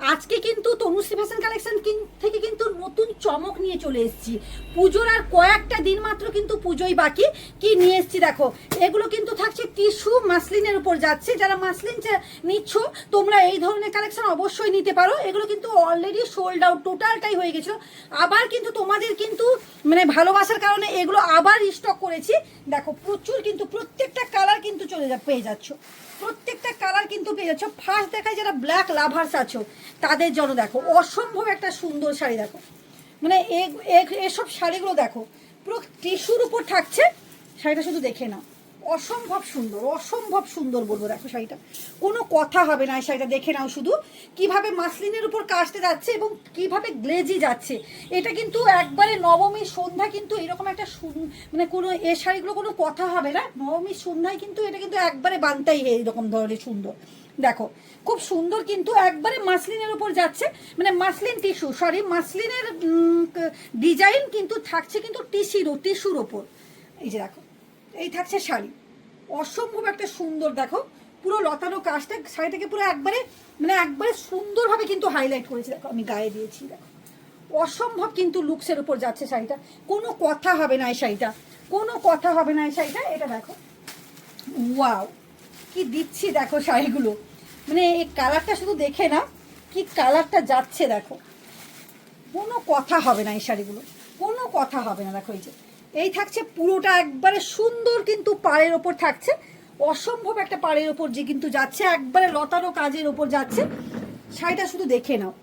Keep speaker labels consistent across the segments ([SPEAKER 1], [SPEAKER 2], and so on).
[SPEAKER 1] আজকে কিন্তু Tanushree fashion collection থেকে কিন্তু নতুন চমক নিয়ে চলে এসেছি। পুজোর আর কয়েকটা দিন মাত্র কিন্তু পুজোই বাকি। কি নিয়ে এসেছি দেখো, এগুলো কিন্তু থাকছে টিস্যু মাসলিনের উপর যাচ্ছে। যারা মাসলিন নিচ্ছ তোমরা এই ধরনের কালেকশন অবশ্যই নিতে পারো। এগুলো কিন্তু অলরেডি সোল্ড আউট টোটালটাই হয়ে গেছিলো। আবার কিন্তু তোমাদের কিন্তু মানে ভালোবাসার কারণে এগুলো আবার রিস্টক করেছি। দেখো প্রচুর কিন্তু প্রত্যেকটা কালার কিন্তু পেয়ে যাচ্ছ, প্রত্যেকটা কালার কিন্তু পেয়ে যাচ্ছ। ফার্স্ট দেখায় যারা ব্ল্যাক লাভার্স আছো তাদের জন্য দেখো অসম্ভব একটা সুন্দর শাড়ি। দেখো মানে এসব শাড়িগুলো দেখো পুরো টিস্যুর উপর থাকছে। শাড়িটা শুধু দেখে নাও, অসম্ভব সুন্দর, অসম্ভব সুন্দর বলবো। দেখো শাড়িটা কোনো কথা হবে না, এই শাড়িটা দেখে নাও শুধু কিভাবে মাসলিনের উপর কাজতে যাচ্ছে এবং কিভাবে গ্লেজি যাচ্ছে। এটা কিন্তু একবারে নবমীর সন্ধ্যা কিন্তু এরকম একটা মানে কোনো এ শাড়িগুলো কোনো কথা হবে না। নবমীর সন্ধ্যায় কিন্তু এটা কিন্তু একবারে বানতাই এইরকম ধরনের সুন্দর। দেখো খুব সুন্দর কিন্তু একবারে মাসলিনের উপর যাচ্ছে, মানে মাসলিন টিস্যু সরি মাসলিনের ডিজাইন কিন্তু থাকছে কিন্তু টিস্যুর ওপর। এই যে দেখো এই থাকছে শাড়ি, অসম্ভব একটা সুন্দর। দেখো পুরো লতানো কাজটা শাড়িটাকে পুরো একবারে মানে একবারে সুন্দরভাবে কিন্তু হাইলাইট করেছে। দেখো আমি গায়ে দিয়েছি, দেখো অসম্ভব কিন্তু লুকসের উপর যাচ্ছে শাড়িটা। কোনো কথা হবে না এই শাড়িটা, কোনো কথা হবে না এই শাড়িটা। এটা দেখো ওয়াও কি দিচ্ছি দেখো শাড়িগুলো, মানে এই কালারটা শুধু দেখে না কি কালারটা যাচ্ছে। দেখো কোনো কথা হবে না এই শাড়িগুলো, কোনো কথা হবে না। দেখো এই থাকছে পুরোটা একবারে সুন্দর কিন্তু পাড়ের ওপর থাকছে, অসম্ভব একটা পাড়ের ওপর যে কিন্তু যাচ্ছে একবারে লতানো কাজের ওপর যাচ্ছে। শাড়িটা শুধু দেখে নাও,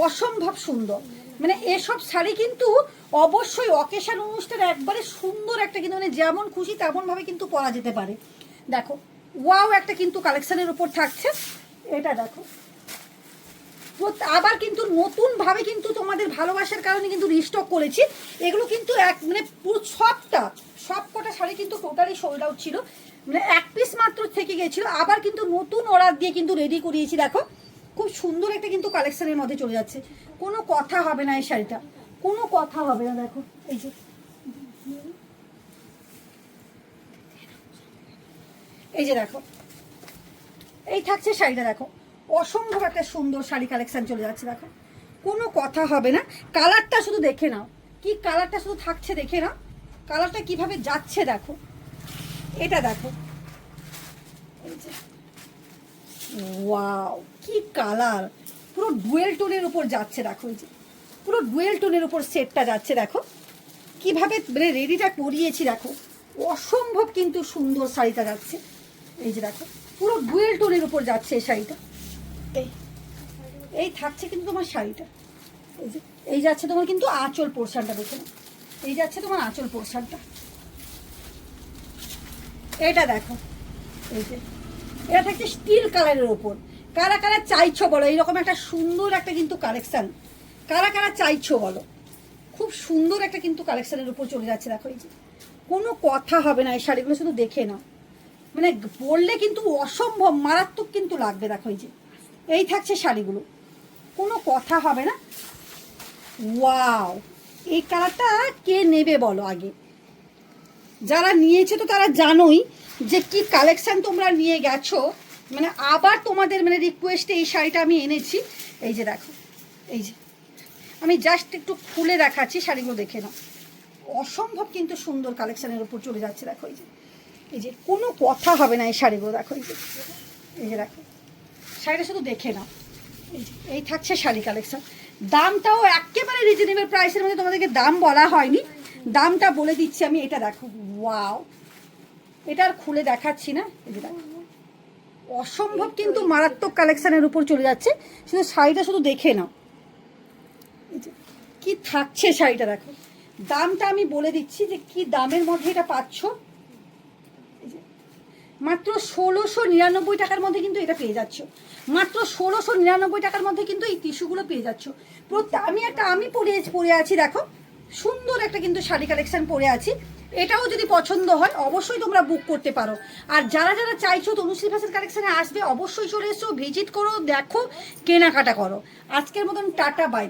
[SPEAKER 1] অসম্ভব সুন্দর। মানে এসব শাড়ি কিন্তু অবশ্যই অকেশন অনুষ্ঠানে একবারে সুন্দর একটা কিন্তু মানে যেমন খুশি তেমনভাবে কিন্তু পরা যেতে পারে। দেখো ওয়াও একটা কিন্তু কালেকশনের উপর থাকছে। এটা দেখো আবার কিন্তু নতুন ভাবে কিন্তু তোমাদের ভালোবাসার কারণে কিন্তু রিস্টক করেছি। এগুলো কিন্তু এক মানে পুরো সব কটা শাড়ি কিন্তু টোটালি সোল্ড আউট ছিল, মানে এক পিস মাত্র থেকে গেছিল। আবার কিন্তু নতুন অর্ডার দিয়ে কিন্তু রেডি করিয়েছি। দেখো খুব সুন্দর একটা কিন্তু কালেকশনের মধ্যে চলে যাচ্ছে, কোনো কথা হবে না এই শাড়িটা, কোনো কথা হবে না। দেখো এই যে দেখো এই থাকছে শাড়িটা। দেখো অসম্ভব একটা সুন্দর শাড়ি কালেকশন চলে যাচ্ছে। দেখো কোনো কথা হবে না, কালারটা শুধু দেখে নাও, কি কালারটা শুধু থাকছে দেখে নাও, কালারটা কিভাবে যাচ্ছে। দেখো এটা দেখো ওয়াও কি কালার, পুরো ডুয়েল টোনের উপর যাচ্ছে। দেখো এই যে পুরো ডুয়েল টোনের উপর সেটটা যাচ্ছে। দেখো কিভাবে মানে রেডিটা করিয়েছি। দেখো অসম্ভব কিন্তু সুন্দর শাড়িটা যাচ্ছে। এই যে দেখো পুরো ডুয়েল টোনের উপর যাচ্ছে এই শাড়িটা। এই থাকছে কিন্তু তোমার শাড়িটা। এই যাচ্ছে তোমার কিন্তু আঁচল পোর্শনটা, দেখে নাও এই যাচ্ছে তোমার আঁচল পোর্শনটা। এটা দেখো এই যে এটা থাকছে স্টিল কালারের ওপর। কারা কারা চাইছো বলো এইরকম একটা সুন্দর একটা কিন্তু কালেকশন, কারা কারা চাইছো বলো। খুব সুন্দর একটা কিন্তু কালেকশনের উপর চলে যাচ্ছে। দেখো এই যে কোনো কথা হবে না এই শাড়িগুলো শুধু দেখে নাও, মানে পরলে কিন্তু অসম্ভব মারাত্মক কিন্তু লাগবে। দেখো এই থাকছে শাড়িগুলো, কোনো কথা হবে না। ওয়াও এই কালারটা কে নেবে বলো আগে, যারা নিয়েছে তো তারা জানোই যে কি কালেকশন তোমরা নিয়ে গেছো। মানে আবার তোমাদের মানে রিকোয়েস্টে এই শাড়িটা আমি এনেছি। এই যে দেখো এই যে আমি জাস্ট একটু খুলে দেখাচ্ছি, শাড়িগুলো দেখে নাও, অসম্ভব কিন্তু সুন্দর কালেকশনের উপর চলে যাচ্ছে। দেখো এই যে কোনো কথা হবে না এই শাড়িগুলো। দেখো এই যে দেখো শাড়িটা শুধু দেখে নাও। এই থাকছে শাড়ি কালেকশন, দামটাও একেবারে রিজনেবল প্রাইসের মধ্যে, তোমাদেরকে দাম বলা হয়নি, দামটা বলে দিচ্ছি আমি। এটা দেখো ওয়াও, এটা আর খুলে দেখাচ্ছি না। এই যে দেখো অসম্ভব কিন্তু মারাত্মক কালেকশনের উপর চলে যাচ্ছে, শুধু শাড়িটা শুধু দেখে নাও। এই যে কি থাকছে শাড়িটা। দেখো দামটা আমি বলে দিচ্ছি যে কি দামের মধ্যে এটা পাচ্ছ। মাত্র 1699 টাকার মধ্যে কিন্তু এটা পেয়ে যাচ্ছ, মাত্র 1699 টাকার মধ্যে কিন্তু এই টিস্যুগুলো পেয়ে যাচ্ছ। আমি পরে আছি। দেখো সুন্দর একটা কিন্তু শাড়ি কালেকশন পরে আছি। এটাও যদি পছন্দ হয় অবশ্যই তোমরা বুক করতে পারো। আর যারা যারা চাইছো তনুশ্রী ফ্যাশন কালেকশনে আসবে অবশ্যই চলে এসো, ভিজিট করো, দেখো, কেনাকাটা করো। আজকের মতন টাটা, বাই।